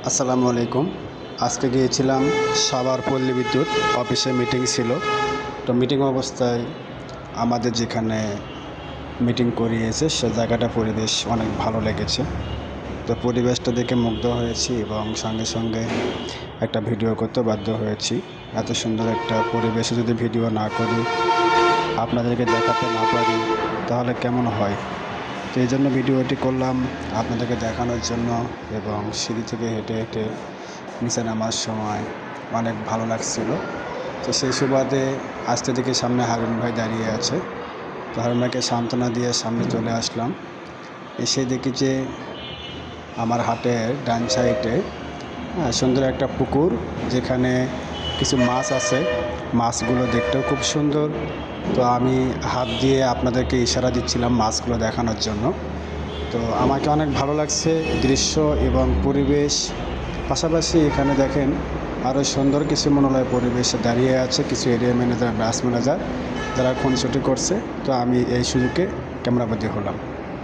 আসসালামু আলাইকুম। আজকে গিয়েছিলাম সাভার পল্লী বিদ্যুৎ অফিসে, মিটিং ছিল। তো মিটিং অবস্থায় আমাদের যেখানে মিটিং করিয়েছে সে জায়গাটা পরিবেশ অনেক ভালো লেগেছে। তো পরিবেশটা দেখে মুগ্ধ হয়েছি এবং সঙ্গে সঙ্গে একটা ভিডিও করতে বাধ্য হয়েছি। এত সুন্দর একটা পরিবেশে যদি ভিডিও না করি, আপনাদেরকে দেখাতে না পারি, তাহলে কেমন হয়? তো এই জন্য ভিডিওটি করলাম আপনাদেরকে দেখানোর জন্য। এবং সিঁড়ি থেকে হেঁটে হেঁটে নিচে নামার সময় অনেক ভালো লাগছিল। তো সেই সুবাদে আসতে দেখি সামনে হারুন ভাই দাঁড়িয়ে আছে। তো হারুন ভাইকে সান্ত্বনা দিয়ে সামনে চলে আসলাম। এসে দেখি যে আমার হাতের ডান সাইডে সুন্দর একটা পুকুর, যেখানে কিছু মাছ আছে। মাছগুলো দেখতেও খুব সুন্দর। তো আমি হাত দিয়ে আপনাদেরকে ইশারা দিচ্ছিলাম মাছগুলো দেখানোর জন্য। তো আমাকে অনেক ভালো লাগছে দৃশ্য এবং পরিবেশ। পাশাপাশি এখানে দেখেন আরও সুন্দর কিছু মনোলয় পরিবেশে দাঁড়িয়ে আছে কিছু এরিয়া ম্যানেজার, ব্রাঞ্চ ম্যানেজার, যারা খুনসুটি করছে। তো আমি এই সুযোগে ক্যামেরাবন্দি হলাম।